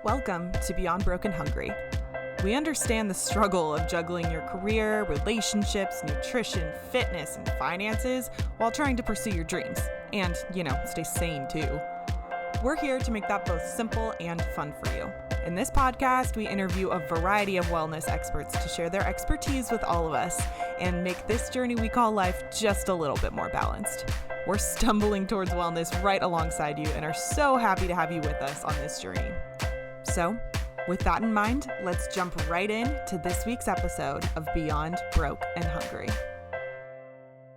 Welcome to Beyond Broken Hungry. We understand the struggle of juggling your career, relationships, nutrition, fitness, and finances while trying to pursue your dreams. And, stay sane too. We're here to make that both simple and fun for you. In this podcast, we interview a variety of wellness experts to share their expertise with all of us and make this journey we call life just a little bit more balanced. We're stumbling towards wellness right alongside you and are so happy to have you with us on this journey. So, with that in mind, let's jump right in to this week's episode of Beyond Broke and Hungry.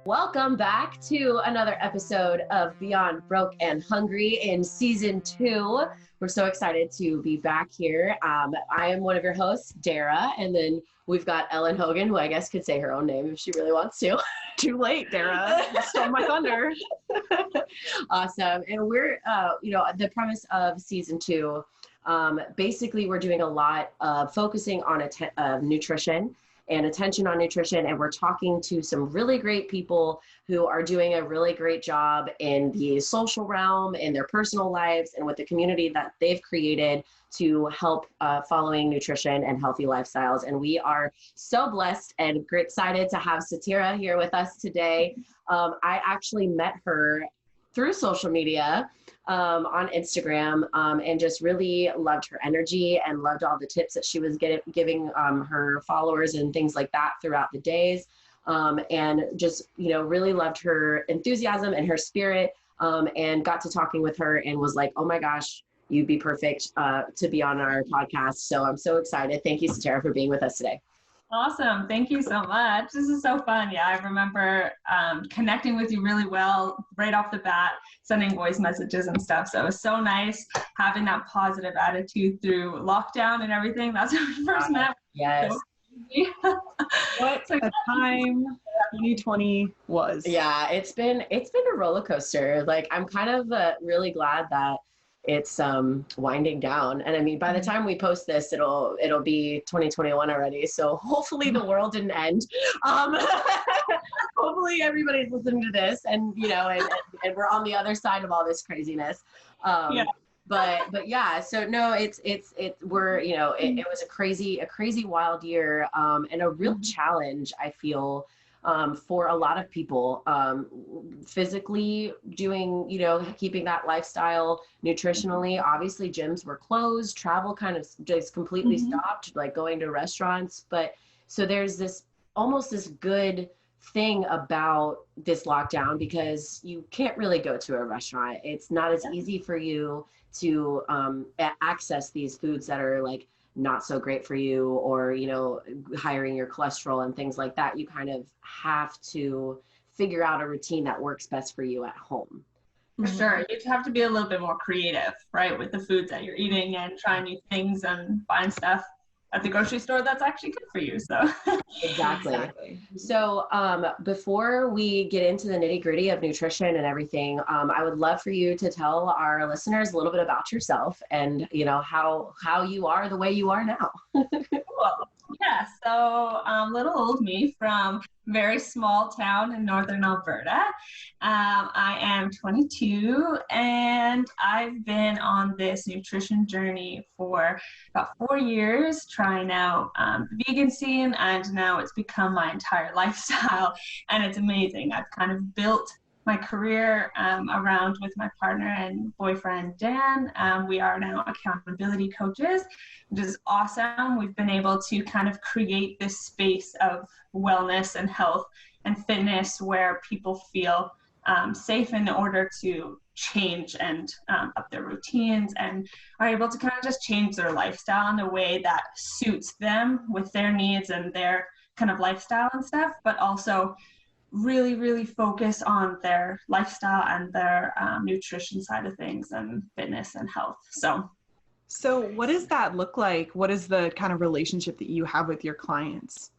Welcome back to another episode of Beyond Broke and Hungry in season 2. We're so excited to be back here. I am one of your hosts, Dara, and then we've got Ellen Hogan, who I guess could say her own name if she really wants to. Too late, Dara. You stole my thunder. Awesome. And we're, the premise of season 2, basically we're doing a lot of focusing on nutrition and attention on nutrition. And we're talking to some really great people who are doing a really great job in the social realm, in their personal lives, and with the community that they've created to help following nutrition and healthy lifestyles. And we are so blessed and excited to have Saterra here with us today. I actually met her through social media on Instagram, and just really loved her energy and loved all the tips that she was giving her followers and things like that throughout the days. And just, really loved her enthusiasm and her spirit, and got to talking with her and was like, oh my gosh, you'd be perfect to be on our podcast. So I'm so excited. Thank you, Saterra, for being with us today. Awesome. Thank you so much. This is so fun. Yeah, I remember connecting with you really well right off the bat, sending voice messages and stuff. So it was so nice having that positive attitude through lockdown and everything. That's when we first met. Yes. What a time 2020 was. Yeah, it's been a roller coaster. Like, I'm kind of really glad that it's winding down. And I mean, by the time we post this, it'll be 2021 already. So hopefully the world didn't end. Hopefully everybody's listening to this and, and we're on the other side of all this craziness. Yeah. But yeah, so no, it was a crazy wild year, and a real challenge, I feel, for a lot of people, physically doing, keeping that lifestyle nutritionally. Obviously gyms were closed, travel kind of just completely stopped, like going to restaurants. But so there's almost this good thing about this lockdown because you can't really go to a restaurant. It's not as easy for you to access these foods that are like not so great for you, or, hiring your cholesterol and things like that. You kind of have to figure out a routine that works best for you at home. For sure. You have to be a little bit more creative, right, with the foods that you're eating and trying new things and buying stuff at the grocery store that's actually good for you. So Exactly. So before we get into the nitty gritty of nutrition and everything, I would love for you to tell our listeners a little bit about yourself and, how you are the way you are now. Cool. Yeah. So little old me from very small town in northern Alberta. I am 22 and I've been on this nutrition journey for about 4 years, trying out the vegan scene, and now it's become my entire lifestyle, and it's amazing. I've kind of built my career around with my partner and boyfriend, Dan. We are now accountability coaches, which is awesome. We've been able to kind of create this space of wellness and health and fitness where people feel safe in order to change and up their routines, and are able to kind of just change their lifestyle in a way that suits them with their needs and their kind of lifestyle and stuff, but also really, really focus on their lifestyle and their nutrition side of things and fitness and health. So what does that look like? What is the kind of relationship that you have with your clients?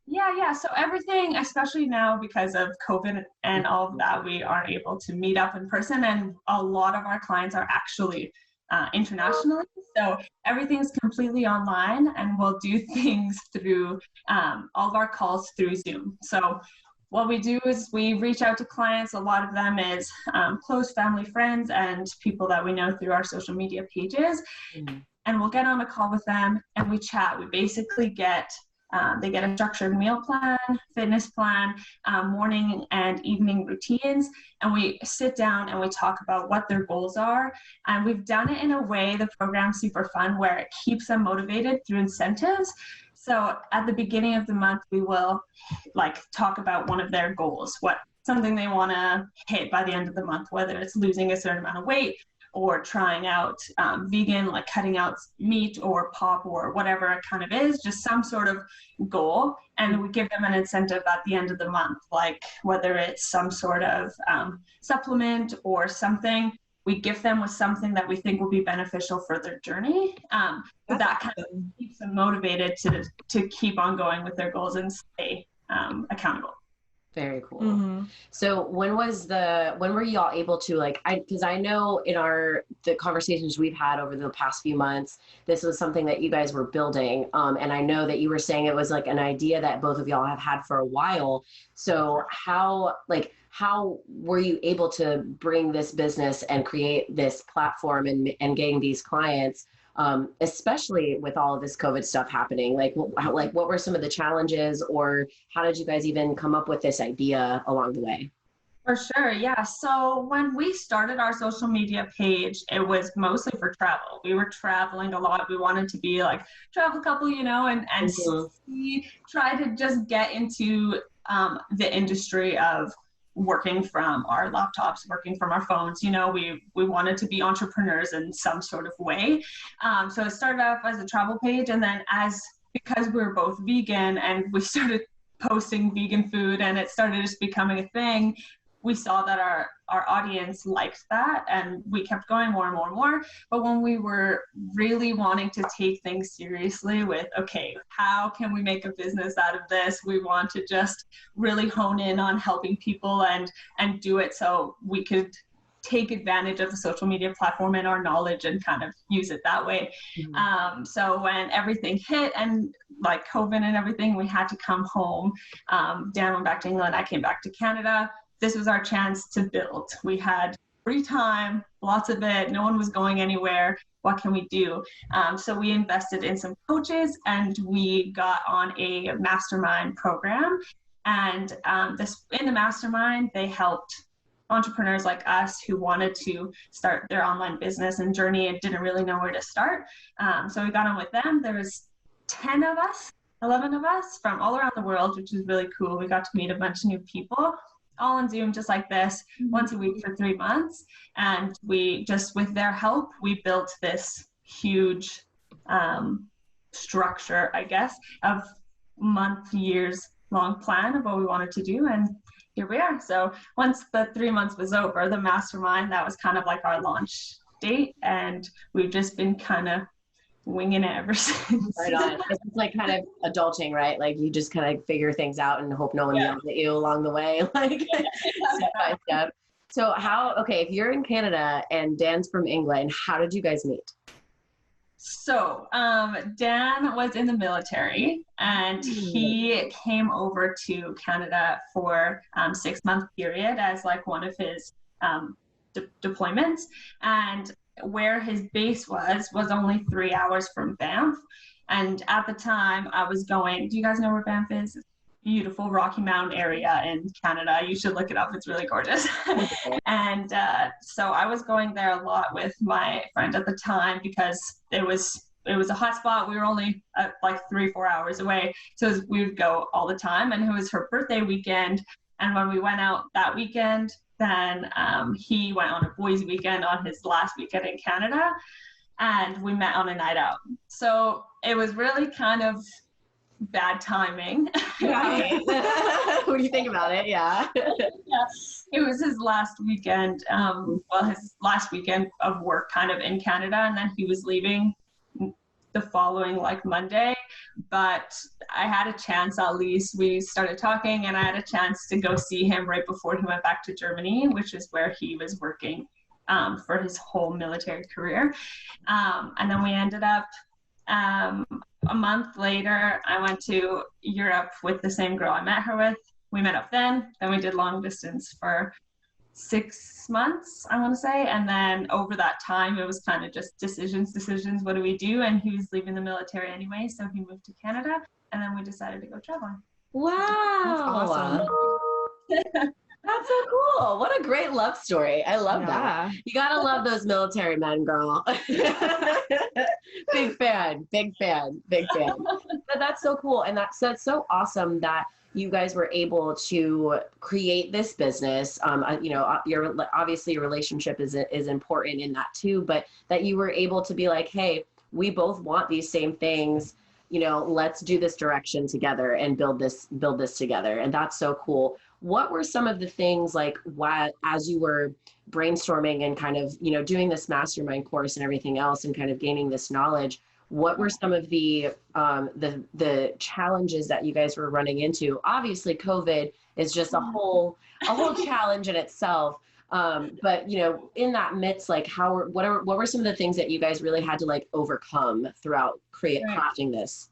Yeah. So everything, especially now because of COVID and all of that, we aren't able to meet up in person, and a lot of our clients are actually internationally. So everything's completely online, and we'll do things through all of our calls through Zoom. So what we do is we reach out to clients. A lot of them is close family, friends, and people that we know through our social media pages. and we'll get on a call with them and we chat. We basically they get a structured meal plan, fitness plan, morning and evening routines, and we sit down and we talk about what their goals are. And we've done it in a way, the program's super fun, where it keeps them motivated through incentives. So at the beginning of the month, we will talk about one of their goals, something they want to hit by the end of the month, whether it's losing a certain amount of weight or trying out vegan, like cutting out meat or pop or whatever it kind of is, just some sort of goal. And we give them an incentive at the end of the month, like whether it's some sort of supplement or something. We gift them with something that we think will be beneficial for their journey. So that kind of keeps them motivated to keep on going with their goals and stay accountable. Very cool. Mm-hmm. So when were y'all able to because I know in the conversations we've had over the past few months, this was something that you guys were building. And I know that you were saying it was like an idea that both of y'all have had for a while. So how were you able to bring this business and create this platform and gain these clients? Especially with all of this COVID stuff happening, what were some of the challenges, or how did you guys even come up with this idea along the way? For sure, yeah. So when we started our social media page, it was mostly for travel. We were traveling a lot. We wanted to be like travel couple, and mm-hmm. We tried to just get into the industry of working from our laptops, working from our phones. We wanted to be entrepreneurs in some sort of way. So it started off as a travel page, and then because we were both vegan and we started posting vegan food and it started just becoming a thing, we saw that our audience liked that, and we kept going more and more and more. But when we were really wanting to take things seriously with, okay, how can we make a business out of this? We want to just really hone in on helping people and do it so we could take advantage of the social media platform and our knowledge and kind of use it that way. Mm-hmm. So when everything hit and like COVID and everything, we had to come home. Dan went back to England, I came back to Canada. This was our chance to build. We had free time, lots of it. No one was going anywhere. What can we do? So we invested in some coaches and we got on a Mastermind program. And in the Mastermind, they helped entrepreneurs like us who wanted to start their online business and journey and didn't really know where to start. So we got on with them. There was 11 of us from all around the world, which was really cool. We got to meet a bunch of new people, all on Zoom, just like this, once a week for 3 months. And we just, with their help, we built this huge structure, I guess, of years long plan of what we wanted to do. And here we are. So once the 3 months was over, the Mastermind, that was kind of like our launch date. And we've just been kind of winging it ever since. Right on. It's like kind of adulting, right? Like you just kind of figure things out and hope no one yells at you along the way, step by step. So if you're in Canada and Dan's from England, how did you guys meet? So Dan was in the military and he came over to Canada for 6-month period as like one of his deployments. And where his base was only 3 hours from Banff. And at the time I was going, do you guys know where Banff is? Beautiful Rocky Mountain area in Canada. You should look it up. It's really gorgeous. And so I was going there a lot with my friend at the time because it was a hot spot. We were only like 3-4 hours away. So we would go all the time. And it was her birthday weekend. And when we went out that weekend, then he went on a boys' weekend on his last weekend in Canada, and we met on a night out. So it was really kind of bad timing. Right. What do you think about it? Yeah. It was his last weekend, his last weekend of work kind of in Canada, and then he was leaving the following like Monday. But I had a chance, at least we started talking, and I had a chance to go see him right before he went back to Germany, which is where he was working for his whole military career. And then we ended up a month later, I went to Europe with the same girl I met her with. We met up then we did long distance for 6 months, I want to say. And then over that time, it was kind of just decisions. What do we do? And he was leaving the military anyway, so he moved to Canada, and then we decided to go traveling. Wow. That's awesome. That's so cool. What a great love story. I love that. You gotta love those military men, girl. Big fan. But that's so cool. And that's so awesome that you guys were able to create this business. Obviously your relationship is important in that too, but that you were able to be like, hey, we both want these same things. Let's do this direction together and build this together. And that's so cool. What were some of the things, like, as you were brainstorming and kind of, doing this mastermind course and everything else and kind of gaining this knowledge, what were some of the challenges that you guys were running into? Obviously, COVID is just a whole challenge in itself. But in that midst, like, what were some of the things that you guys really had to like overcome throughout crafting this?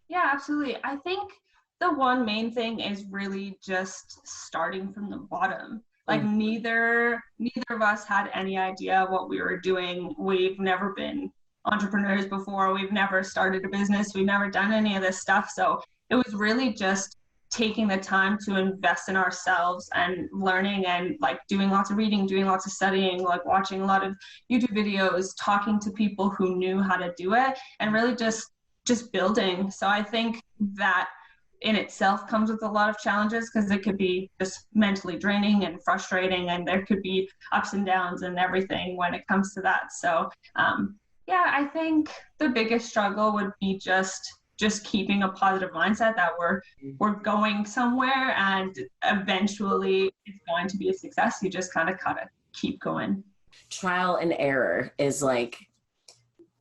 Yeah, absolutely. I think the one main thing is really just starting from the bottom. Like neither of us had any idea what we were doing. We've never been entrepreneurs before. We've never started a business. We've never done any of this stuff. So it was really just taking the time to invest in ourselves and learning and like doing lots of reading, doing lots of studying, like watching a lot of YouTube videos, talking to people who knew how to do it, and really just building. So I think that in itself comes with a lot of challenges, because it could be just mentally draining and frustrating, and there could be ups and downs and everything when it comes to that. So I think the biggest struggle would be just keeping a positive mindset that we're going somewhere, and eventually it's going to be a success. You just kind of gotta keep going. Trial and error is like,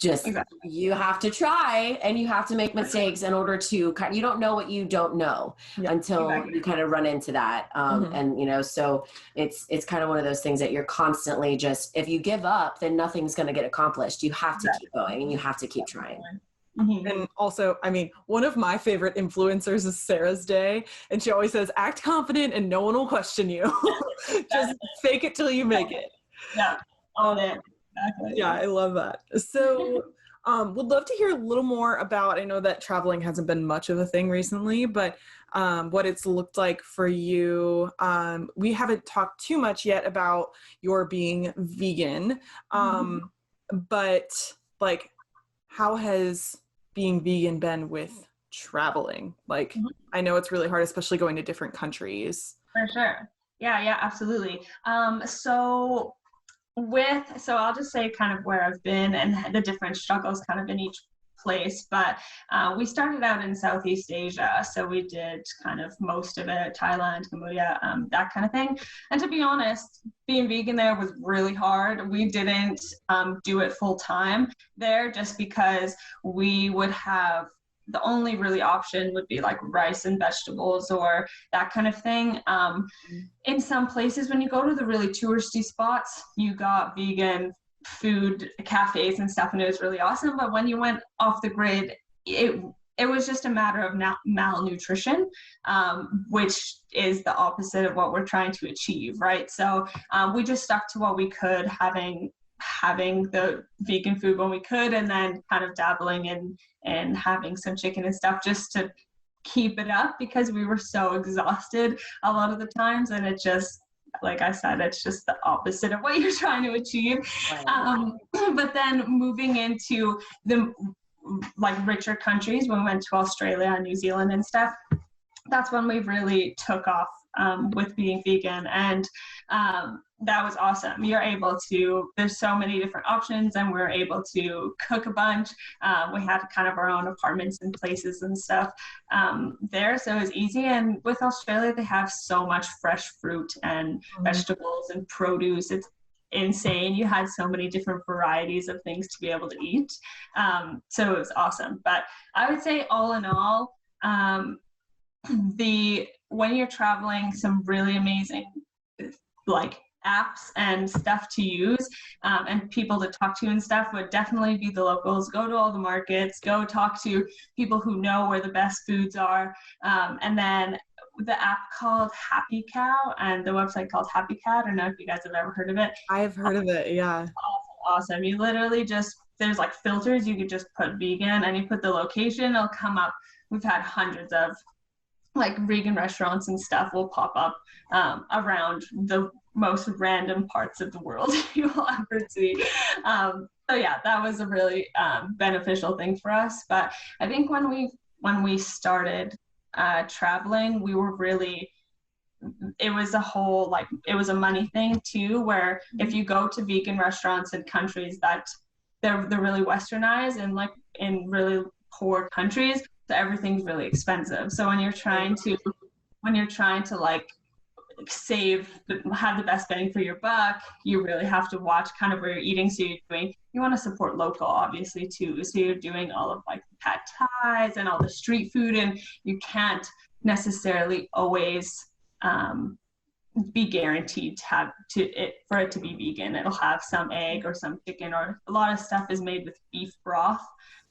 exactly. You have to try and you have to make mistakes in order to, you don't know what you don't know until you kind of run into that. And, so it's kind of one of those things that you're constantly if you give up, then nothing's going to get accomplished. You have to keep going and you have to keep trying. And also, one of my favorite influencers is Sarah's Day, and she always says, act confident and no one will question you. Just fake it till you make it. Yeah. Own it. Exactly. Yeah, I love that. So would love to hear a little more about, I know that traveling hasn't been much of a thing recently, but what it's looked like for you. We haven't talked too much yet about your being vegan, but like, how has being vegan been with traveling? Like, I know it's really hard, especially going to different countries. For sure. Yeah, absolutely. So I'll just say kind of where I've been and the different struggles kind of in each place. But we started out in Southeast Asia. So we did kind of most of it, Thailand, Cambodia, that kind of thing. And to be honest, being vegan there was really hard. We didn't do it full time there, just because we would have, the only really option would be like rice and vegetables or that kind of thing. In some places, when you go to the really touristy spots, you got vegan food cafes and stuff, and it was really awesome. But when you went off the grid, it was just a matter of malnutrition, which is the opposite of what we're trying to achieve, right? So we just stuck to what we could, having the vegan food when we could, and then kind of dabbling in and having some chicken and stuff just to keep it up, because we were so exhausted a lot of the times, and it just, like I said, it's just the opposite of what you're trying to achieve. But then moving into the like richer countries, when we went to Australia and New Zealand and stuff, that's when we really took off with being vegan, and that was awesome. You're able to, there's so many different options, and we're able to cook a bunch. We had kind of our own apartments and places and stuff there, so it was easy. And with Australia, they have so much fresh fruit and vegetables and produce. It's insane. You had so many different varieties of things to be able to eat, so it was awesome. But I would say, all in all, when you're traveling, some really amazing like apps and stuff to use, and people to talk to and stuff would definitely be the locals. Go to all the markets, go talk to people who know where the best foods are, and then the app called Happy Cow and the website called Happy Cow. I don't know if you guys have ever heard of it. I've heard of it, yeah. Awesome. You literally just, there's like filters, you could just put vegan and you put the location, it'll come up. We've had hundreds of like vegan restaurants and stuff will pop up around the most random parts of the world you will ever see. So yeah, that was a really beneficial thing for us. But I think when we started traveling, we were really, it was a whole, like, it was a money thing too, where if you go to vegan restaurants in countries that they're really westernized and like in really poor countries, so everything's really expensive. So when you're trying to like save, have the best bang for your buck, you really have to watch kind of where you're eating. So you want to support local, obviously, too. So you're doing all of like the pad thais and all the street food, and you can't necessarily always be guaranteed for it to be vegan. It'll have some egg or some chicken, or a lot of stuff is made with beef broth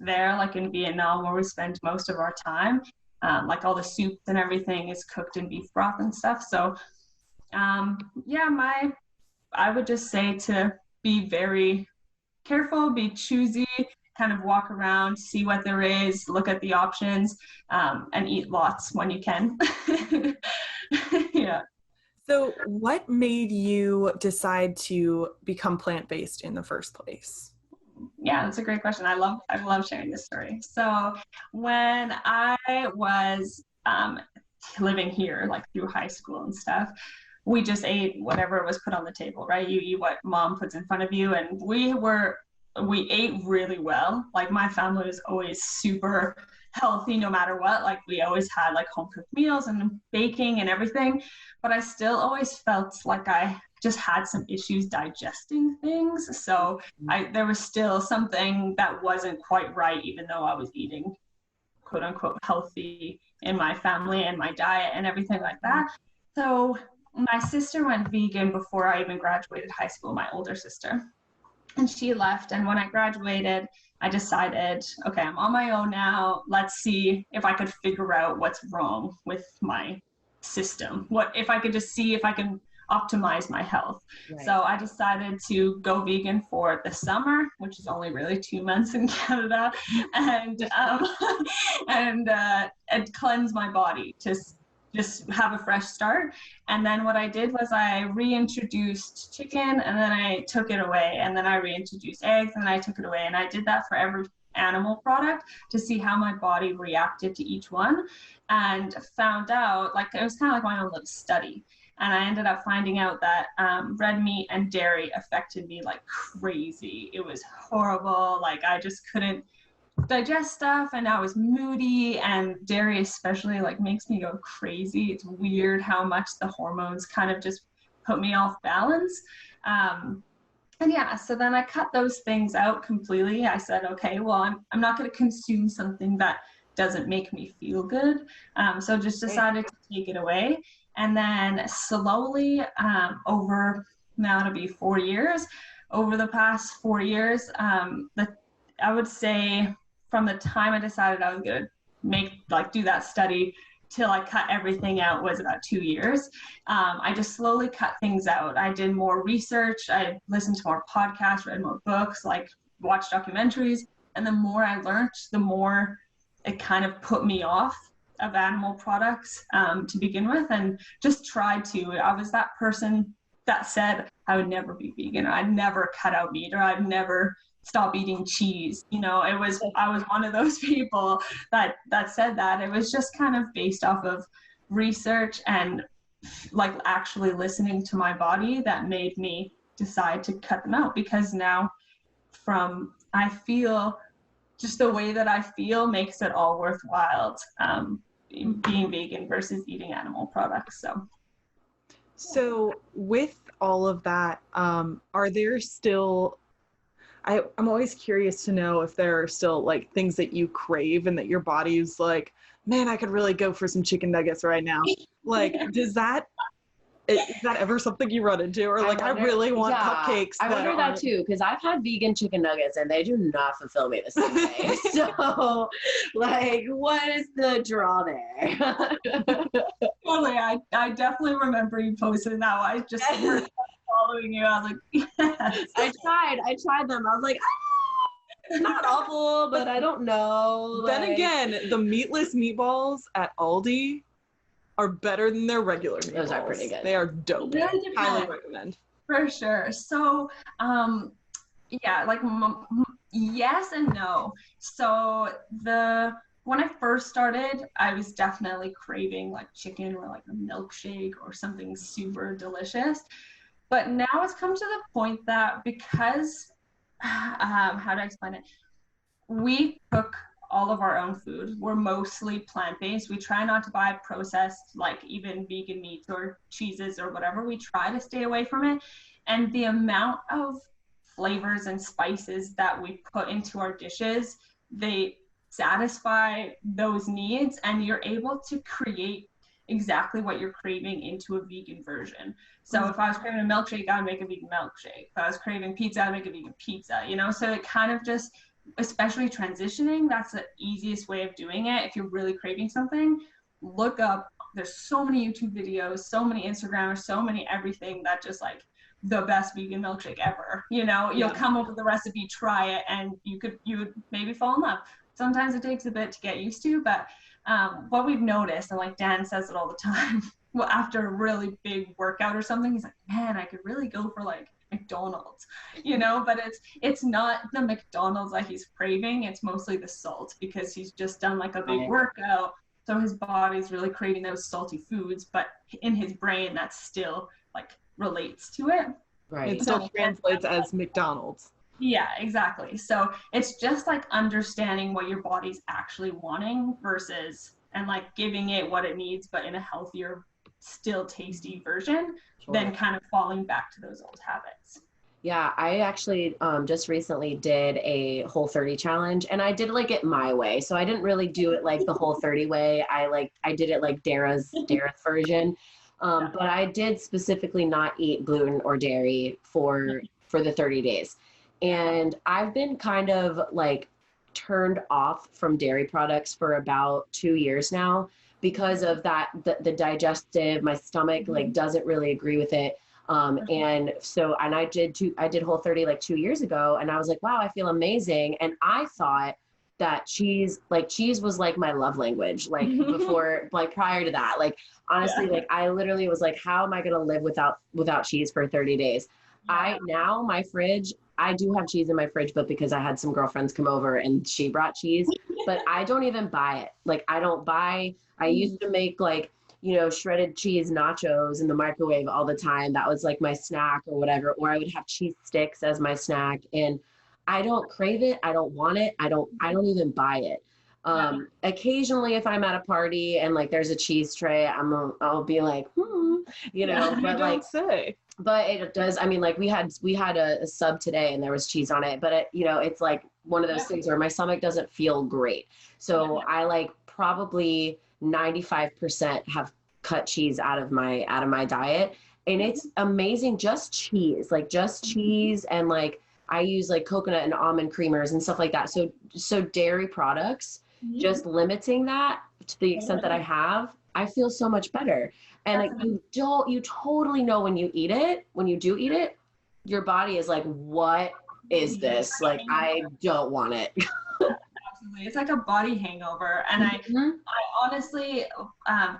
there, like in Vietnam where we spend most of our time. Like all the soups and everything is cooked in beef broth and stuff. So I would just say to be very careful, be choosy, kind of walk around, see what there is, look at the options, and eat lots when you can. Yeah. So what made you decide to become plant-based in the first place? Yeah, that's a great question. I love sharing this story. So when I was living here, like through high school and stuff, we just ate whatever was put on the table, right? You eat what mom puts in front of you. And we ate really well. Like my family was always super healthy no matter what. Like we always had like home cooked meals and baking and everything. But I still always felt like I just had some issues digesting things. So there was still something that wasn't quite right, even though I was eating quote unquote healthy in my family and my diet and everything like that. So my sister went vegan before I even graduated high school, my older sister, and she left. And when I graduated, I decided, okay, I'm on my own now. Let's see if I could figure out what's wrong with my system. What if I could just see if I can optimize my health. Right. So I decided to go vegan for the summer, which is only really 2 months in Canada, and cleanse my to just have a fresh start. And then what I did was I reintroduced chicken, and then I took it away, and then I reintroduced eggs, and then I took it away, and I did that for every animal product to see how my body reacted to each one, and found out, like, it was kind of like my own little study. And I ended up finding out that red meat and dairy affected me like crazy. It was horrible. Like I just couldn't digest stuff, and I was moody, and dairy especially like makes me go crazy. It's weird how much the hormones kind of just put me off balance. And yeah, so then I cut those things out completely. I said, okay, well, I'm not going to consume something that doesn't make me feel good. So just decided to take it away. And then slowly over, now it'll be 4 years, over the past 4 years, I would say from the time I decided I was going to do that study till I cut everything out was about 2 years. I just slowly cut things out. I did more research. I listened to more podcasts, read more books, like watched documentaries. And the more I learned, the more it kind of put me off of animal products to begin with, and just tried to. I was that person that said I would never be vegan, or I'd never cut out meat, or I'd never stop eating cheese. I was one of those people that said that. It was just kind of based off of research and like actually listening to my body that made me decide to cut them out, because now I feel just the way that I feel makes it all worthwhile, being vegan versus eating animal products. So with all of that, are there still, I'm always curious to know if there are still like things that you crave and that your body's like, man, I could really go for some chicken nuggets right now. Like, is that ever something you run into? Or like, I really want cupcakes. I wonder that too, because I've had vegan chicken nuggets and they do not fulfill me the same way. So, like, what is the draw there? Totally. I definitely remember you posting that. I just were following you. I was like, yes. I tried them. I was like, not awful, but I don't know. Then again, the meatless meatballs at Aldi are better than their regular meatballs. Those are pretty good. They are dope. Really Highly recommend. For sure. So, yeah, like yes and no. So when I first started, I was definitely craving like chicken or like a milkshake or something super delicious. But now it's come to the point that because, how do I explain it? We cook all of our own food. We're mostly plant-based. We try not to buy processed, like even vegan meats or cheeses or whatever. We try to stay away from it. And the amount of flavors and spices that we put into our dishes, they satisfy those needs, and you're able to create exactly what you're craving into a vegan version. So if I was craving a milkshake, I'd make a vegan milkshake. If I was craving pizza, I'd make a vegan pizza, you know? So it kind of just, especially transitioning, that's the easiest way of doing it. If you're really craving something, look up, there's so many YouTube videos, so many Instagrammers, so many everything that just like the best vegan milkshake ever, you know? You'll come up with the recipe, try it, and you would maybe fall in love. Sometimes it takes a bit to get used to, but what we've noticed, and like Dan says it all the time, well, after a really big workout or something, he's like, man, I could really go for like McDonald's, you know? But it's not the McDonald's that he's craving, it's mostly the salt, because he's just done like a big workout, so his body's really craving those salty foods, but in his brain that still like relates to it. Right. It still translates as McDonald's. Yeah, exactly. So it's just like understanding what your body's actually wanting versus, and like giving it what it needs, but in a healthier, still tasty version, than kind of falling back to those old habits. Yeah, I actually just recently did a Whole30 challenge, and I did like it my way. So I didn't really do it like the Whole30 way. I did it like Dara's version. But I did specifically not eat gluten or dairy for the 30 days. And I've been kind of like turned off from dairy products for about 2 years now because of that, the digestive, my stomach like doesn't really agree with it. And I did Whole30 like 2 years ago, and I was like, wow, I feel amazing. And I thought that cheese was like my love language, like before, like prior to that, like honestly, like I literally was like, how am I going to live without cheese for 30 days? My fridge, I do have cheese in my fridge, but because I had some girlfriends come over and she brought cheese, but I don't even buy it. Like I used to make like, you know, shredded cheese nachos in the microwave all the time. That was like my snack or whatever, or I would have cheese sticks as my snack, and I don't crave it. I don't want it. I don't even buy it. Occasionally if I'm at a party and like there's a cheese tray, I'll be like, you know, but like, but it does. I mean, like we had a sub today and there was cheese on it, but it, you know, it's like one of those things where my stomach doesn't feel great. So I like probably 95% have cut cheese out of my diet, and it's amazing. Just cheese and like I use like coconut and almond creamers and stuff like that. So dairy products, just limiting that to the extent that I feel so much better. And like you totally know when you do eat it, your body is like, what is this? Like, I don't want it. Absolutely. It's like a body hangover. And I honestly,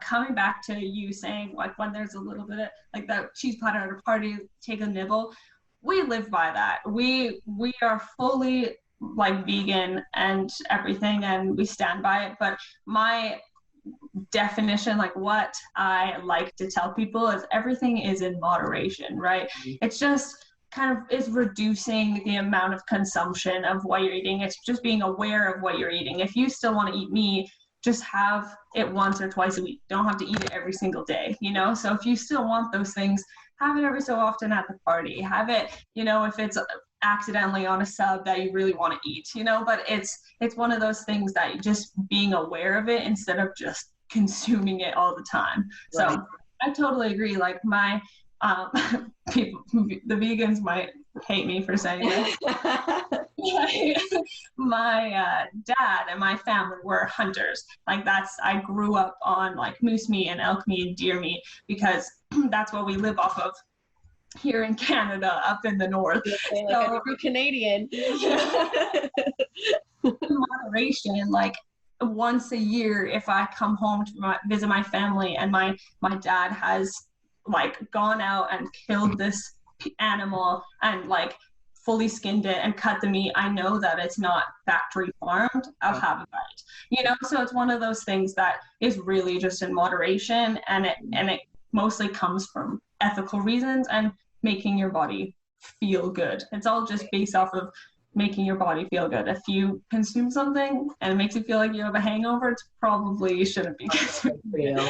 coming back to you saying like when there's a little bit of like that cheese platter at a party, take a nibble. We live by that. We are fully like vegan and everything, and we stand by it. But my definition, like what I like to tell people, is everything is in moderation, right? It's just kind of is reducing the amount of consumption of what you're eating. It's just being aware of what you're eating. If you still want to eat meat, just have it once or twice a week. Don't have to eat it every single day, you know? So if you still want those things, have it every so often at the party. Have it, you know, if it's accidentally on a sub that you really want to eat, you know, but it's one of those things that you just being aware of it instead of just consuming it all the time. Right. So I totally agree. Like my people, the vegans might hate me for saying this. my dad and my family were hunters. Like I grew up on like moose meat and elk meat and deer meat because that's what we live off of here in Canada, up in the north. Like a true Canadian. Moderation, like once a year, if I come home to visit my family and my dad has like gone out and killed this animal and like fully skinned it and cut the meat, I know that it's not factory farmed. I'll have a bite, so it's one of those things that is really just in moderation, and it mostly comes from ethical reasons and making your body feel good. It's all just based off of making your body feel good. If you consume something and it makes you feel like you have a hangover, it probably shouldn't be good for you.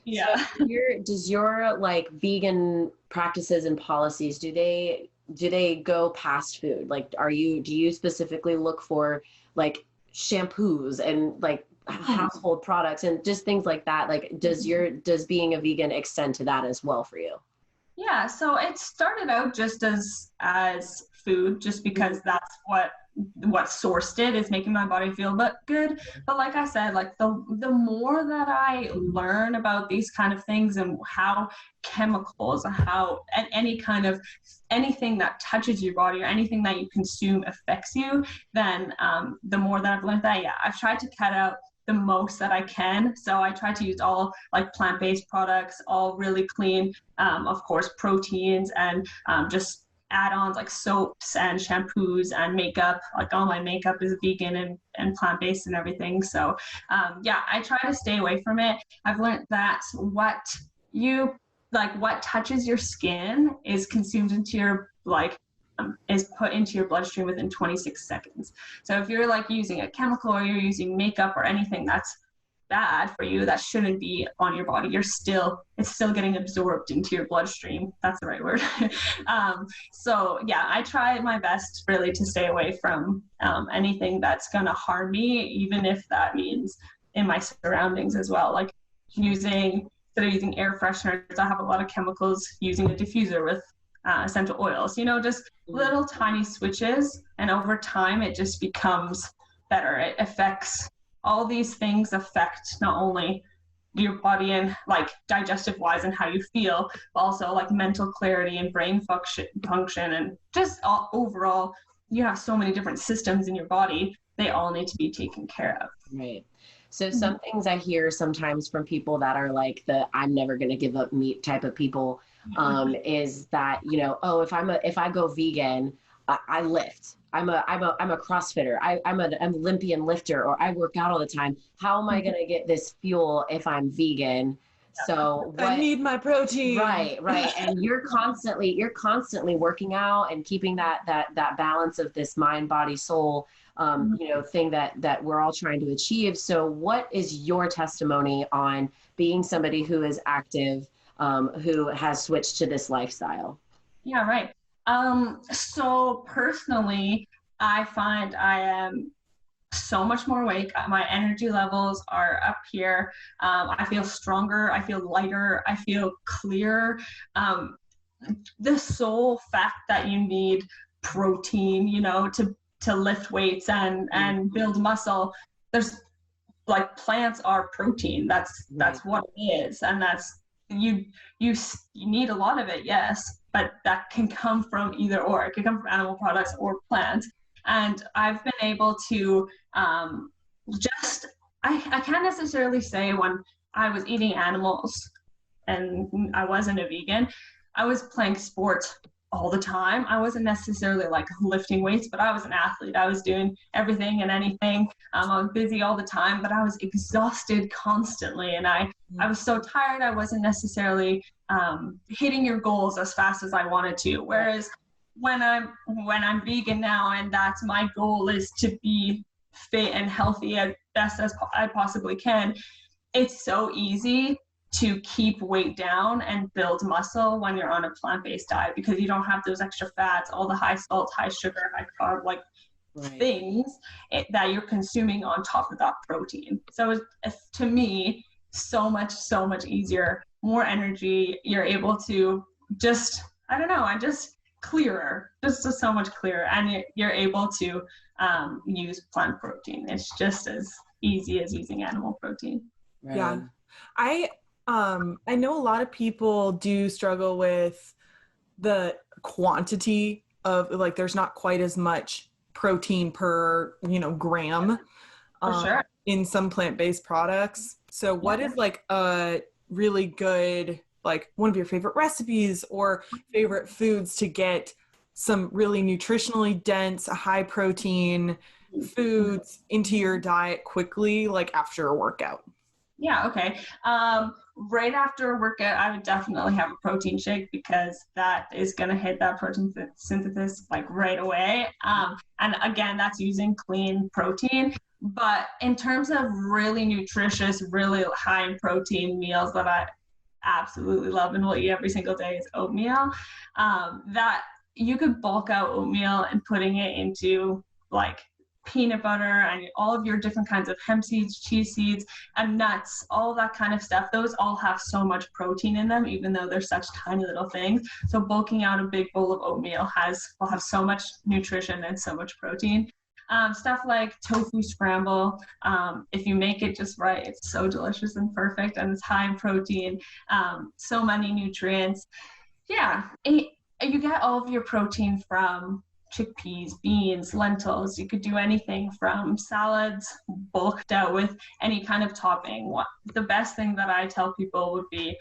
Yeah. So does your like vegan practices and policies, do they go past food? Like, do you specifically look for like shampoos and like household products and just things like that? Like, does being a vegan extend to that as well for you? Yeah, so it started out just as food, just because that's what sourced it, is making my body feel good. But like I said, like the more that I learn about these kind of things and how chemicals and anything that touches your body or anything that you consume affects you, then the more that I've learned that, I've tried to cut out the most that I can. So I try to use all like plant-based products, all really clean, of course, proteins, and just add-ons like soaps and shampoos and makeup. Like all my makeup is vegan and plant-based and everything. So I try to stay away from it. I've learned that what touches your skin is consumed into your is put into your bloodstream within 26 seconds. So if you're like using a chemical or you're using makeup or anything that's bad for you, that shouldn't be on your body, it's still getting absorbed into your bloodstream. That's the right word. I try my best really to stay away from anything that's going to harm me, even if that means in my surroundings as well. Like instead of using air fresheners, I have a lot of chemicals, using a diffuser with essential oils, just little tiny switches, and over time it just becomes better. It affects all these things, affect not only your body and like digestive wise and how you feel, but also like mental clarity and brain function and just overall, you have so many different systems in your body, they all need to be taken care of. Right. So some things I hear sometimes from people that are like the I'm never going to give up meat type of people is that, if I go vegan, I lift. I'm a CrossFitter. I'm an Olympian lifter, or I work out all the time. How am I going to get this fuel if I'm vegan? So I need my protein. Right. And you're constantly working out and keeping that balance of this mind, body, soul, thing that we're all trying to achieve. So what is your testimony on being somebody who is active, who has switched to this lifestyle? Yeah, right. So personally, I find I am so much more awake. My energy levels are up here. I feel stronger. I feel lighter. I feel clear. The sole fact that you need protein, to lift weights and build muscle, there's like plants are protein. That's what it is. And that's, you need a lot of it, yes, but that can come from either or. It can come from animal products or plants. And I've been able to I can't necessarily say when I was eating animals and I wasn't a vegan, I was playing sports all the time. I wasn't necessarily like lifting weights, but I was an athlete. I was doing everything and anything. I was busy all the time, but I was exhausted constantly. And I was so tired. I wasn't necessarily hitting your goals as fast as I wanted to. Whereas when I'm vegan now, and that's my goal is to be fit and healthy as best as I possibly can, it's so easy to keep weight down and build muscle when you're on a plant-based diet, because you don't have those extra fats, all the high salt, high sugar, high carb, things that you're consuming on top of that protein. So it's to me, so much easier, more energy. You're able to just, clearer, just so much clearer, and you're able to use plant protein. It's just as easy as using animal protein. Right. Yeah. I know a lot of people do struggle with the quantity of, like, there's not quite as much protein per, gram Sure. in some plant-based products. So what is like a really good, like, one of your favorite recipes or favorite foods to get some really nutritionally dense, high protein foods into your diet quickly, like after a workout? Yeah, okay. Right after a workout, I would definitely have a protein shake, because that is going to hit that protein synthesis like right away. And again, that's using clean protein. But in terms of really nutritious, really high in protein meals that I absolutely love and will eat every single day is oatmeal. That you could bulk out oatmeal and putting it into like peanut butter and all of your different kinds of hemp seeds, cheese seeds, and nuts, all that kind of stuff. Those all have so much protein in them, even though they're such tiny little things. So bulking out a big bowl of oatmeal will have so much nutrition and so much protein. Stuff like tofu scramble, if you make it just right, it's so delicious and perfect, and it's high in protein, so many nutrients. Yeah, you get all of your protein from chickpeas, beans, lentils. You could do anything from salads bulked out with any kind of topping. The best thing that I tell people would be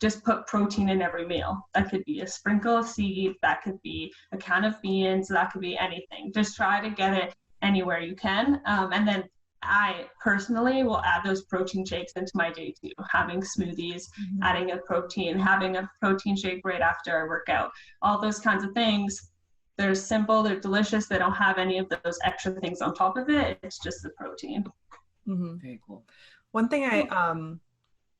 just put protein in every meal. That could be a sprinkle of seed, that could be a can of beans, that could be anything. Just try to get it anywhere you can. And then I personally will add those protein shakes into my day too, having smoothies, adding a protein, having a protein shake right after I work out, all those kinds of things. They're simple, they're delicious, they don't have any of those extra things on top of it. It's just the protein. Mm-hmm. Very cool. One thing I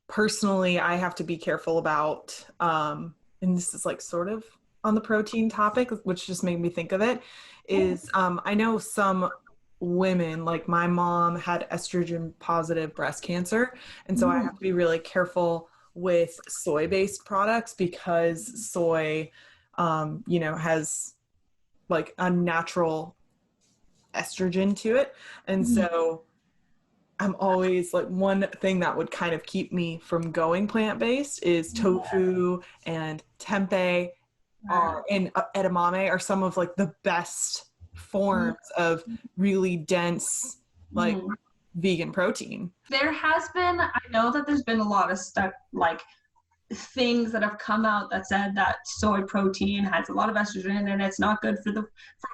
personally I have to be careful about, and this is like sort of on the protein topic, which just made me think of it, is I know some women, like my mom had estrogen positive breast cancer, and so I have to be really careful with soy-based products, because soy has like a natural estrogen to it. And so I'm always like, one thing that would kind of keep me from going plant-based is tofu and tempeh and edamame are some of like the best forms of really dense, like vegan protein. There has been, I know that there's been a lot of stuff, like things that have come out that said that soy protein has a lot of estrogen and it's not good for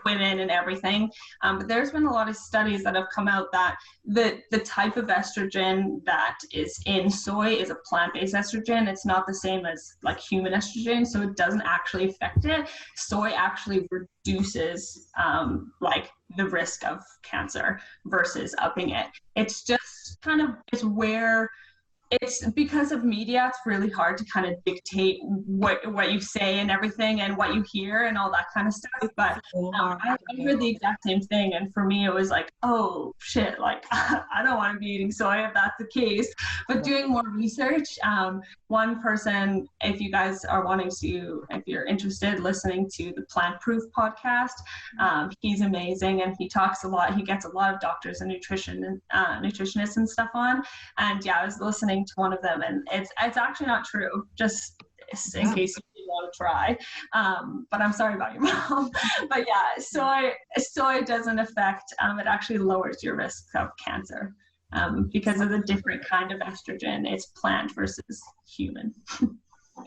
women and everything. But there's been a lot of studies that have come out that the type of estrogen that is in soy is a plant-based estrogen. It's not the same as like human estrogen, so it doesn't actually affect it. Soy actually reduces like the risk of cancer versus upping it. It's just kind of, it's where it's because of media, it's really hard to kind of dictate what you say and everything and what you hear and all that kind of stuff. But I heard the exact same thing. And for me, it was like, oh shit, like I don't want to be eating soy if that's the case. But doing more research, one person, if you guys are wanting to, if you're interested, listening to the Plant Proof podcast, he's amazing and he talks a lot. He gets a lot of doctors and nutritionists and stuff on. And yeah, I was listening to one of them, and it's actually not true, just in case you want to try, but I'm sorry about your mom. But yeah, soy doesn't affect, it actually lowers your risk of cancer because of the different kind of estrogen. It's plant versus human.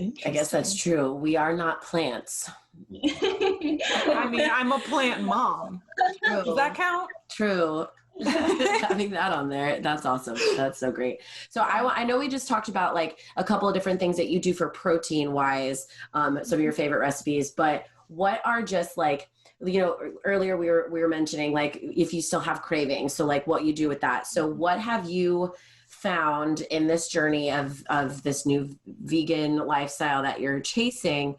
I guess that's true. We are not plants. I mean, I'm a plant mom. True. Does that count? True. Having that on there, that's awesome. That's so great. So I know we just talked about like a couple of different things that you do for protein wise, some of your favorite recipes, but what are just like, earlier we were mentioning like if you still have cravings, so like what you do with that. So what have you found in this journey of this new vegan lifestyle that you're chasing?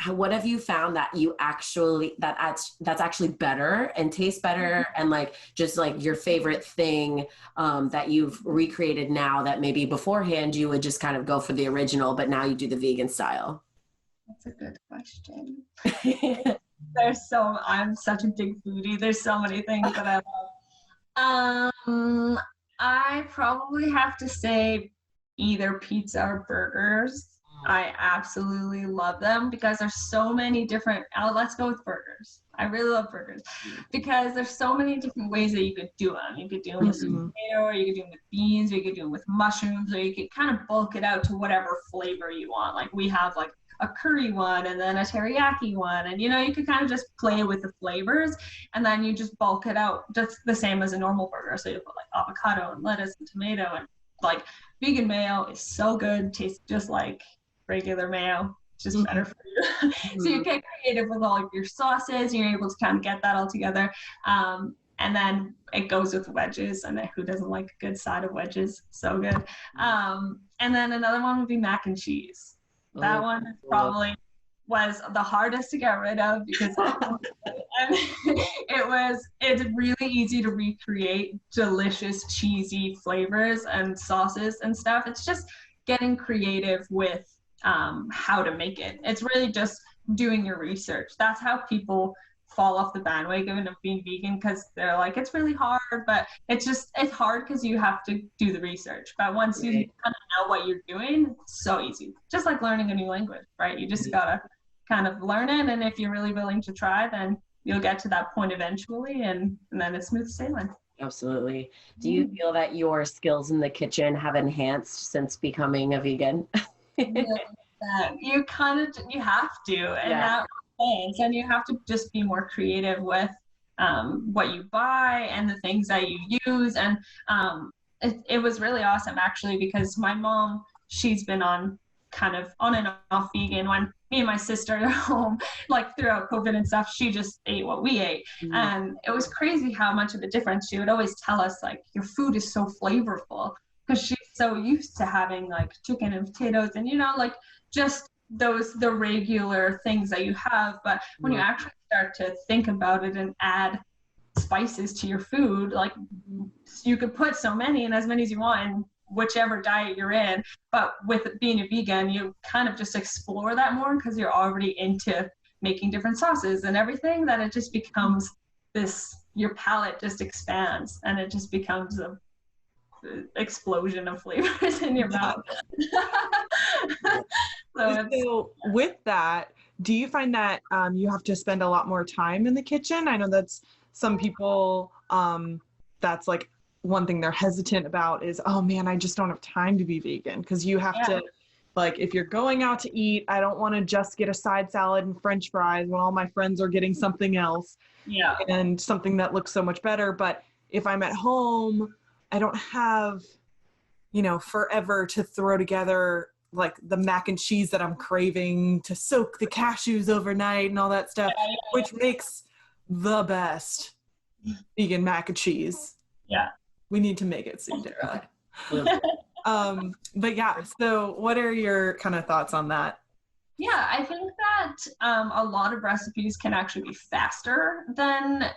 What have you found that you actually, that's actually better and tastes better, and like just like your favorite thing that you've recreated now that maybe beforehand you would just kind of go for the original, but now you do the vegan style? That's a good question. I'm such a big foodie. There's so many things that I love. I probably have to say either pizza or burgers. I absolutely love them because there's so many different, let's go with burgers. I really love burgers because there's so many different ways that you could do them. You could do them with sweet potato, or you could do them with beans, or you could do them with mushrooms, or you could kind of bulk it out to whatever flavor you want. Like we have like a curry one and then a teriyaki one, and you could kind of just play with the flavors, and then you just bulk it out just the same as a normal burger. So you put like avocado and lettuce and tomato, and like vegan mayo is so good, tastes just like regular mayo, just better for you. So you get creative with all of your sauces, you're able to kind of get that all together. And then it goes with wedges, and who doesn't like a good side of wedges? So good. And then another one would be mac and cheese. That one probably was the hardest to get rid of because it's really easy to recreate delicious cheesy flavors and sauces and stuff. It's just getting creative with how to make it. It's really just doing your research. That's how people fall off the bandwagon of being vegan, because they're like, it's really hard, but it's hard because you have to do the research. But once you kind of know what you're doing, it's so easy. Just like learning a new language, right? You just gotta kind of learn it, and if you're really willing to try, then you'll get to that point eventually, and then it's smooth sailing. Absolutely. Do you feel that your skills in the kitchen have enhanced since becoming a vegan? You have to, and that things, and you have to just be more creative with what you buy and the things that you use. And it was really awesome actually, because my mom, she's been on and off vegan. When me and my sister are home, like throughout COVID and stuff, she just ate what we ate. And it was crazy how much of a difference. She would always tell us, like, your food is so flavorful, because she's so used to having like chicken and potatoes and like just the regular things that you have. But when you actually start to think about it and add spices to your food, like you could put so many and as many as you want in whichever diet you're in. But with being a vegan, you kind of just explore that more because you're already into making different sauces and everything, that it just becomes your palate just expands, and it just becomes a explosion of flavors in your mouth. So with that, do you find that you have to spend a lot more time in the kitchen? I know that's some people, that's like one thing they're hesitant about is, oh man, I just don't have time to be vegan. Because you have to, like, if you're going out to eat, I don't want to just get a side salad and French fries when all my friends are getting something else and something that looks so much better. But if I'm at home, I don't have, forever to throw together like the mac and cheese that I'm craving, to soak the cashews overnight and all that stuff, which makes the best vegan mac and cheese. Yeah. We need to make it soon, Dara. But yeah, so what are your kind of thoughts on that? Yeah, I think that a lot of recipes can actually be faster than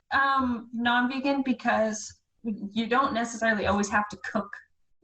non-vegan, because you don't necessarily always have to cook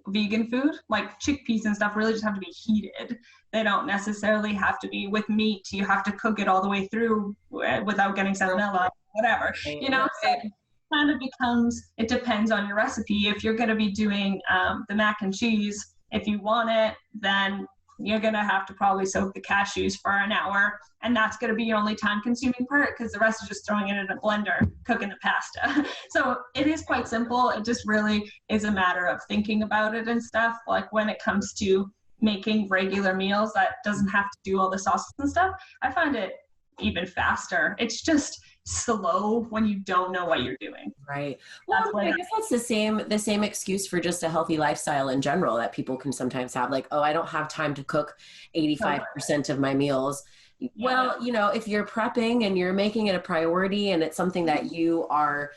vegan food. Like chickpeas and stuff really just have to be heated. They don't necessarily have to be with meat. You have to cook it all the way through without getting salmonella, whatever. So it kind of becomes, it depends on your recipe. If you're going to be doing the mac and cheese, if you want it, then you're going to have to probably soak the cashews for an hour, and that's going to be your only time consuming part, because the rest is just throwing it in a blender, cooking the pasta. So it is quite simple. It just really is a matter of thinking about it and stuff. Like when it comes to making regular meals that doesn't have to do all the sauces and stuff, I find it even faster. It's just slow when you don't know what you're doing. Right. Well, I guess that's the same excuse for just a healthy lifestyle in general that people can sometimes have, like, oh, I don't have time to cook 85% of my meals. Yeah. Well, if you're prepping and you're making it a priority and it's something that you are,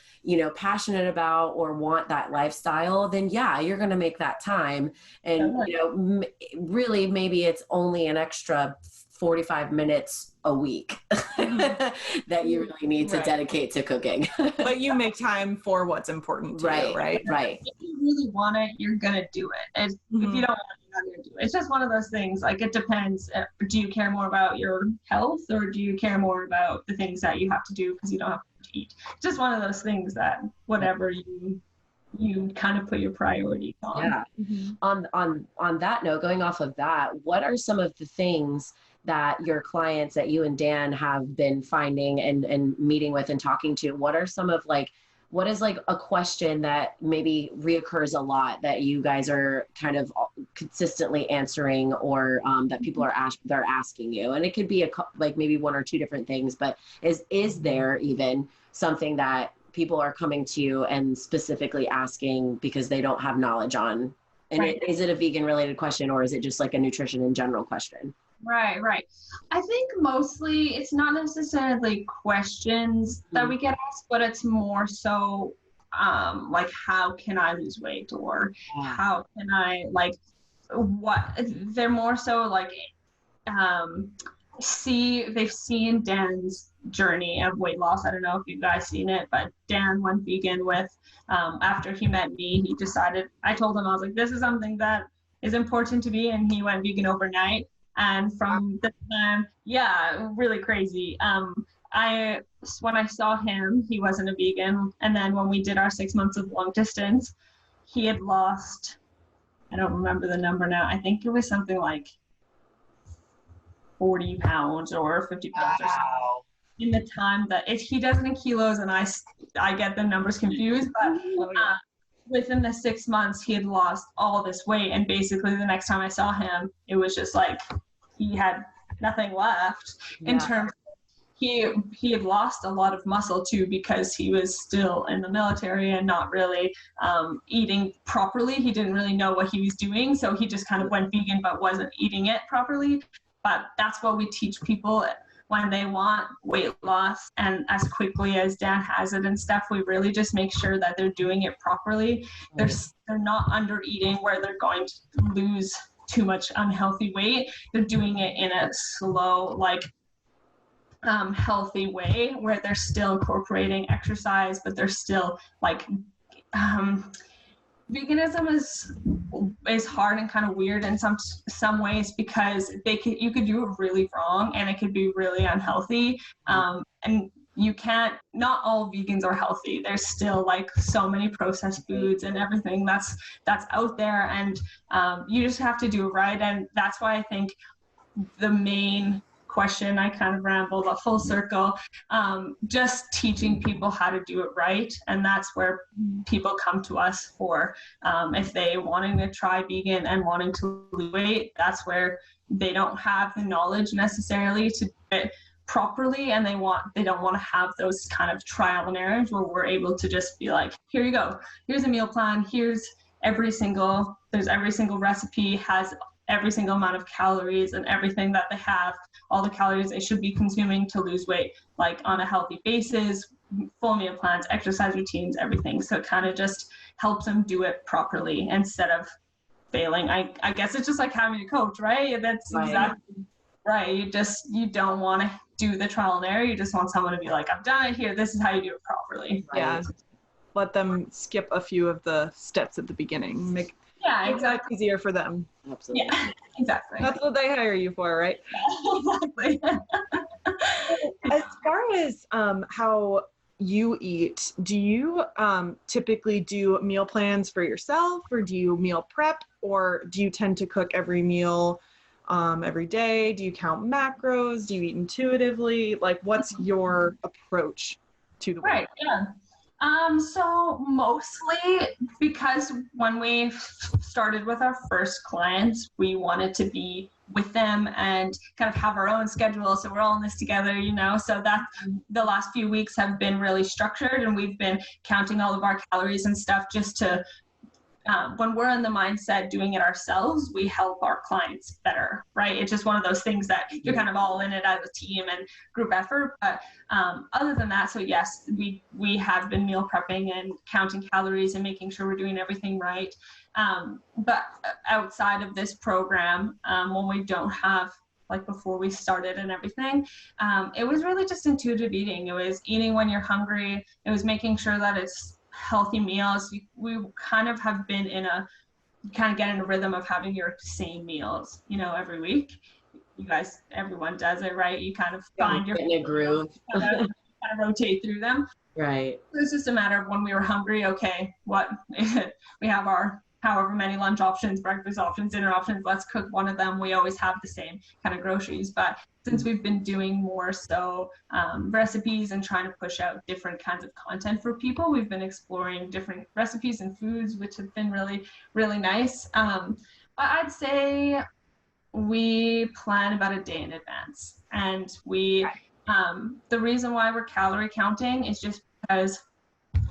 passionate about or want that lifestyle, then you're going to make that time. And, really maybe it's only an extra 45 minutes a week that you really need to dedicate to cooking. But you make time for what's important to you, right? Right. If you really want it, you're going to do it. And if you don't want to do rather do. It's just one of those things. Like, it depends. Do you care more about your health, or do you care more about the things that you have to do because you don't have to eat? It's just one of those things that whatever you kind of put your priorities on. Yeah. On that note, going off of that, what are some of the things that your clients that you and Dan have been finding and meeting with and talking to? What are some of what is a question that maybe reoccurs a lot that you guys are kind of consistently answering, or that people are they're asking you? And it could be maybe one or two different things, but is there even something that people are coming to you and specifically asking because they don't have knowledge on? And Right. Is it a vegan related question, or is it just like a nutrition in general question? Right. I think mostly it's not necessarily questions that we get asked, but it's more so like, how can I lose weight, or how can I they're more so they've seen Dan's journey of weight loss. I don't know if you guys seen it, but Dan went vegan after he met me. He decided, I told him, I was like, this is something that is important to me, and he went vegan overnight. And from the time, really crazy. When I saw him, he wasn't a vegan. And then when we did our 6 months of long distance, he had lost, I don't remember the number now. I think it was something like 40 pounds or 50 pounds or something. In the time that he does it in kilos, and I get the numbers confused, but within the 6 months, he had lost all this weight. And basically the next time I saw him, it was just like he had nothing left in terms of, he had lost a lot of muscle too, because he was still in the military and not really eating properly. He didn't really know what he was doing. So he just kind of went vegan, but wasn't eating it properly. But that's what we teach people when they want weight loss, and as quickly as Dan has it and stuff, we really just make sure that they're doing it properly. They're not under eating where they're going to lose too much unhealthy weight. They're doing it in a slow, healthy way where they're still incorporating exercise, but they're still veganism is hard and kind of weird in some ways, because you could do it really wrong and it could be really unhealthy. And you can't, not all vegans are healthy. There's still so many processed foods and everything that's out there, and you just have to do it right. And that's why I think the main question, I kind of rambled a full circle, just teaching people how to do it right. And that's where people come to us for, if they wanting to try vegan and wanting to lose weight, that's where they don't have the knowledge necessarily to do it properly, and they don't want to have those kind of trial and errors, where we're able to just be like, here you go, here's a meal plan, there's every single recipe has every single amount of calories and everything that they have, all the calories they should be consuming to lose weight, on a healthy basis, full meal plans, exercise routines, everything. So it kind of just helps them do it properly instead of failing. I guess it's just like having a coach, right? That's exactly right. You don't want to do the trial and error. You just want someone to be like, I've done it here. This is how you do it properly. Right? Yeah. Let them skip a few of the steps at the beginning. Make it easier for them. Absolutely. Yeah, exactly. That's what they hire you for, right? Exactly. As far as how you eat, do you typically do meal plans for yourself, or do you meal prep, or do you tend to cook every meal every day? Do you count macros? Do you eat intuitively? What's your approach to the right? Yeah. So mostly, because when we started with our first clients, we wanted to be with them and kind of have our own schedule. So we're all in this together, so that the last few weeks have been really structured, and we've been counting all of our calories and stuff just to, when we're in the mindset doing it ourselves, we help our clients better, right? It's just one of those things that you're kind of all in it as a team and group effort. But other than that, so yes, we have been meal prepping and counting calories and making sure we're doing everything right. But outside of this program, when we don't have, before we started and everything, it was really just intuitive eating. It was eating when you're hungry. It was making sure that it's healthy meals. We kind of have been in a kind of get in a rhythm of having your same meals, you know, every week. You guys, everyone does it, right? You kind of find your in a groove, kind of rotate through them. right? So it's just a matter of when we were hungry, okay, what we have our however many lunch options, breakfast options, dinner options, let's cook one of them. We always have the same kind of groceries. But since we've been doing more so recipes and trying to push out different kinds of content for people, we've been exploring different recipes and foods, which have been really, really nice. But I'd say we plan about a day in advance. And the reason why we're calorie counting is just because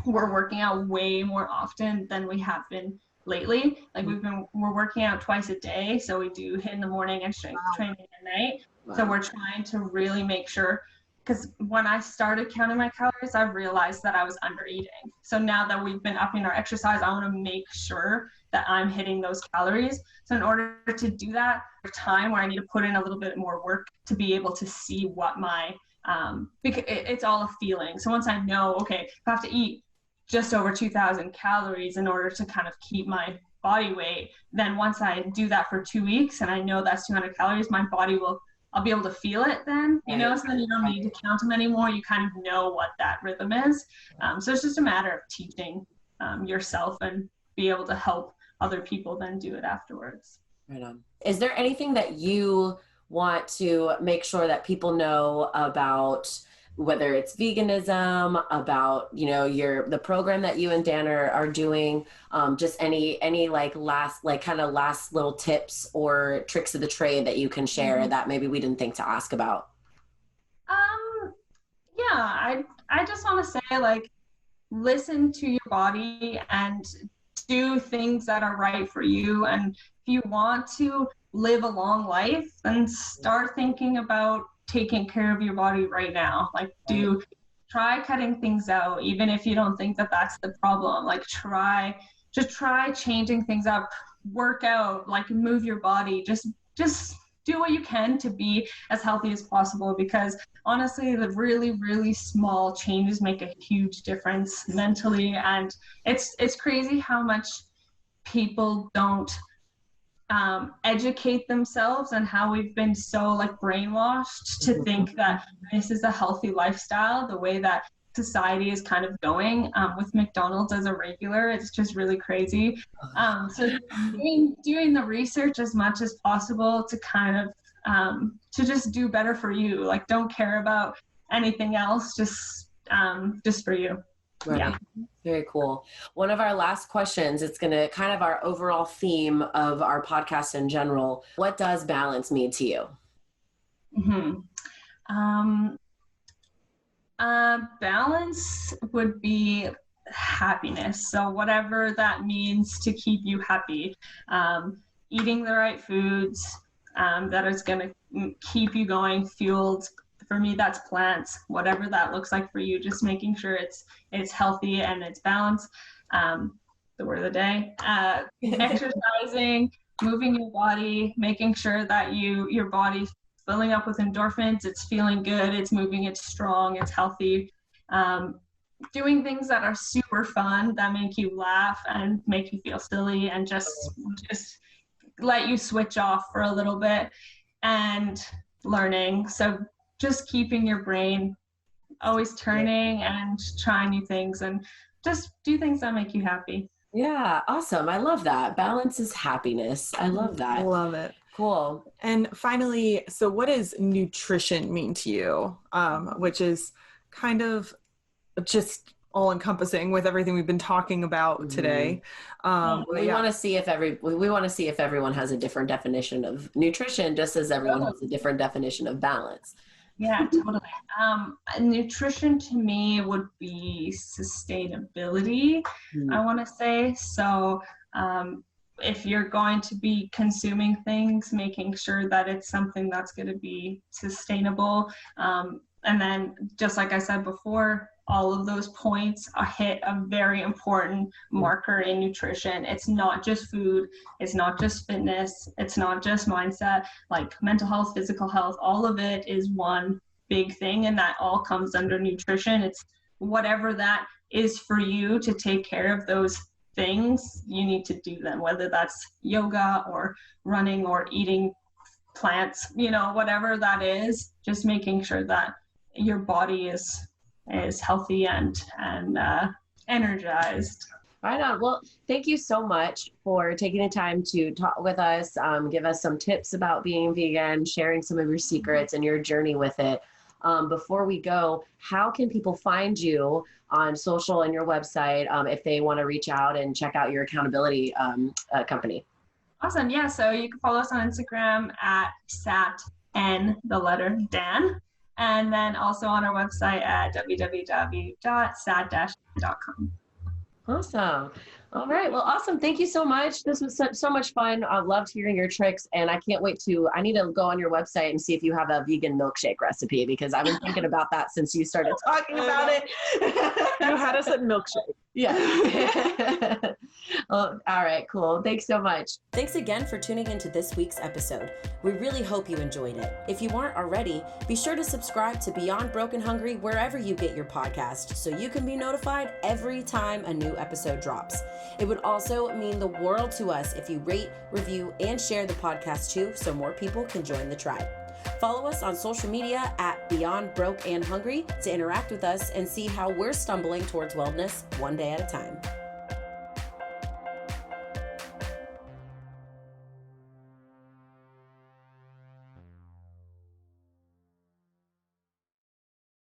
we're working out way more often than we have been lately. Like we're working out twice a day. So we do HIIT in the morning and strength training at night. Wow. So we're trying to really make sure, because when I started counting my calories, I realized that I was under eating. So now that we've been upping our exercise, I want to make sure that I'm hitting those calories. So in order to do that, there's time where I need to put in a little bit more work to be able to see what my, because it's all a feeling. So once I know, okay, I have to eat just over 2,000 calories in order to kind of keep my body weight, then once I do that for 2 weeks and I know that's 200 calories, my body I'll be able to feel it then, you know, so then you don't need to count them anymore. You kind of know what that rhythm is. So it's just a matter of teaching yourself and be able to help other people then do it afterwards. Right on. Is there anything that you want to make sure that people know about, whether it's veganism, about, you know, the program that you and Dan are doing, just any last little tips or tricks of the trade that you can share that maybe we didn't think to ask about? Yeah, I just want to say, listen to your body and do things that are right for you. And if you want to live a long life, then start thinking about taking care of your body right now. Try cutting things out, even if you don't think that that's the problem. Try changing things up, work out, move your body, just do what you can to be as healthy as possible, because honestly, the really, really small changes make a huge difference mentally. And it's crazy how much people don't educate themselves, and how we've been so brainwashed to think that this is a healthy lifestyle, the way that society is kind of going with McDonald's as a regular. It's just really crazy. So doing the research as much as possible to kind of to just do better for you. Don't care about anything else, just for you. Right. Yeah. Very cool. One of our last questions, it's going to kind of our overall theme of our podcast in general. What does balance mean to you? Balance would be happiness. So whatever that means to keep you happy, eating the right foods that is going to keep you going, fueled. For me, that's plants, whatever that looks like for you, just making sure it's healthy and it's balanced. The word of the day, exercising, moving your body, making sure that your body's filling up with endorphins, it's feeling good, it's moving, it's strong, it's healthy. Doing things that are super fun, that make you laugh and make you feel silly, and just let you switch off for a little bit, and learning. So just keeping your brain always turning and trying new things, and just do things that make you happy. Yeah, awesome. I love that. Balance is happiness. I love that. I love it. Cool. And finally, so what does nutrition mean to you? Which is kind of just all encompassing with everything we've been talking about today. We want to see if everyone has a different definition of nutrition, just as everyone has a different definition of balance. Yeah, totally. Nutrition to me would be sustainability, I want to say. So if you're going to be consuming things, making sure that it's something that's going to be sustainable. And then, just like I said before, all of those points hit a very important marker in nutrition. It's not just food, it's not just fitness, it's not just mindset, mental health, physical health, all of it is one big thing, and that all comes under nutrition. It's whatever that is for you to take care of those things, you need to do them, whether that's yoga or running or eating plants, whatever that is, just making sure that your body is healthy and energized. Right on. Well, thank you so much for taking the time to talk with us, give us some tips about being vegan, sharing some of your secrets and your journey with it. Before we go, how can people find you on social and your website if they want to reach out and check out your accountability company? Awesome. Yeah. So you can follow us on Instagram at SatN, the letter Dan, and then also on our website at www.sat-n.com. Awesome. All right. Well, awesome. Thank you so much. This was so much fun. I loved hearing your tricks, and I can't wait I need to go on your website and see if you have a vegan milkshake recipe, because I've been thinking about that since you started talking about it. You had us at milkshake. Yeah. Well, all right, cool. Thanks so much. Thanks again for tuning into this week's episode. We really hope you enjoyed it. If you aren't already, be sure to subscribe to Beyond Broken Hungry wherever you get your podcast so you can be notified every time a new episode drops. It would also mean the world to us if you rate, review, and share the podcast too, so more people can join the tribe. Follow us on social media at Beyond Broke and Hungry to interact with us and see how we're stumbling towards wellness one day at a time.